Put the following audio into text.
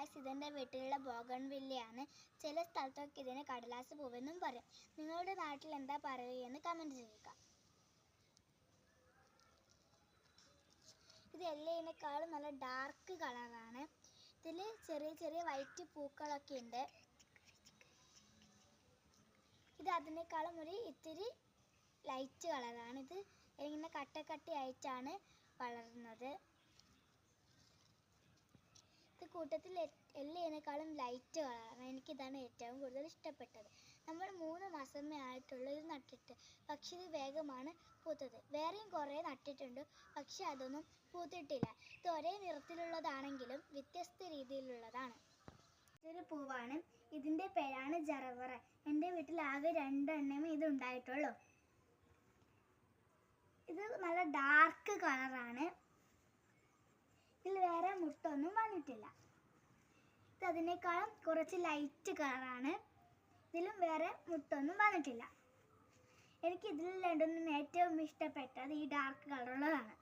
Guys, ഇതെൻ്റെ വീട്ടിലുള്ള ബോഗൺവില്ലയാണ്. ചില സ്ഥലത്തൊക്കെ ഇതിന് കടലാസ് പൂവെന്നും പറയും. നിങ്ങളുടെ നാട്ടിൽ എന്താ പറയുകയെന്ന് കമൻറ്റ് ചെയ്യുക. ഇത് എല്ലതിനേക്കാളും നല്ല ഡാർക്ക് കളറാണ്. ഇതിൽ ചെറിയ ചെറിയ വൈറ്റ് പൂക്കളൊക്കെ ഉണ്ട്. ഇത് അതിനേക്കാളും ഇത്തിരി ലൈറ്റ് കളറാണ്. ഇത് ഇങ്ങനെ കട്ടയായിട്ടാണ് വളർന്നത്. ഇത് കൂട്ടത്തിൽ എല്ലതിനേക്കാളും ലൈറ്റ് കളറാണ്. എനിക്കിതാണ് ഏറ്റവും കൂടുതൽ ഇഷ്ടപ്പെട്ടത്. നമ്മൾ 3 മാസമേ ആയിട്ടുള്ളൂ ഇത് നട്ടിട്ട്. പക്ഷെ ഇത് വേഗമാണ് പൂത്തത്. വേറെയും കുറേ നട്ടിട്ടുണ്ട്, പക്ഷെ അതൊന്നും പൂത്തിട്ടില്ല. ഇത് ഒരേ നിറത്തിലുള്ളതാണെങ്കിലും വ്യത്യസ്ത രീതിയിലുള്ളതാണ്. ഇതൊരു പൂവാണ്. ഇതിൻ്റെ പേരാണ് ജറബറ. എൻ്റെ വീട്ടിൽ ആകെ 2 എണ്ണമേ ഇത് ഉണ്ടായിട്ടുള്ളൂ. ഇത് നല്ല ഡാർക്ക് കളറാണ്. ഇതിൽ വേറെ മുട്ടൊന്നും വന്നിട്ടില്ല. ഇത് അതിനേക്കാളും കുറച്ച് ലൈറ്റ് കളറാണ്. ഇതിലും വേറെ മുട്ടൊന്നും വന്നിട്ടില്ല. എനിക്ക് ഇതിൽ രണ്ടും ഏറ്റവും ഇഷ്ടപ്പെട്ടത് ഈ ഡാർക്ക് കളറുള്ളതാണ്.